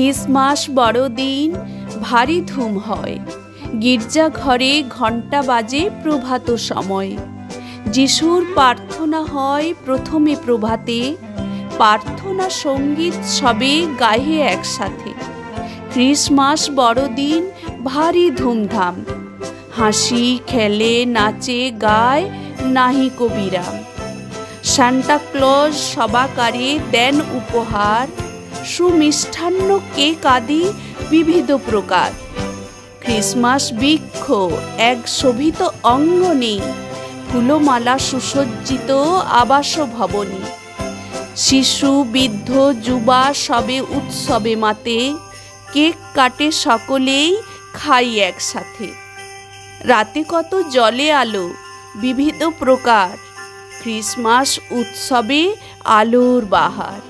Christmas বড়দিন ভারী ধুম হয়। গির্জা ঘরে ঘণ্টা বাজে প্রভাত সময়। যিশুর প্রার্থনা হয় প্রথমে প্রভাতে, প্রার্থনা সঙ্গীত সবে গায়ে একসাথে। খ্রিসমাস বড়দিন ভারী ধুমধাম, হাসি খেলে নাচে গায় নাহি কবিরাম। সান্টা ক্লজ সবাকারে দেন উপহার, সুমিষ্টান্ন কেক আদি বিবিধ প্রকার। খ্রিসমাস বৃক্ষ এক শোভিত অঙ্গনে, ফুলমালা সুসজ্জিত আবাস ভবনে। শিশু বৃদ্ধ যুবা সবে উৎসবে মাতে, কেক কাটে সকলেই খাই একসাথে। রাতে কত জলে আলো বিবিধ প্রকার, খ্রিসমাস উৎসবে আলোর বাহার।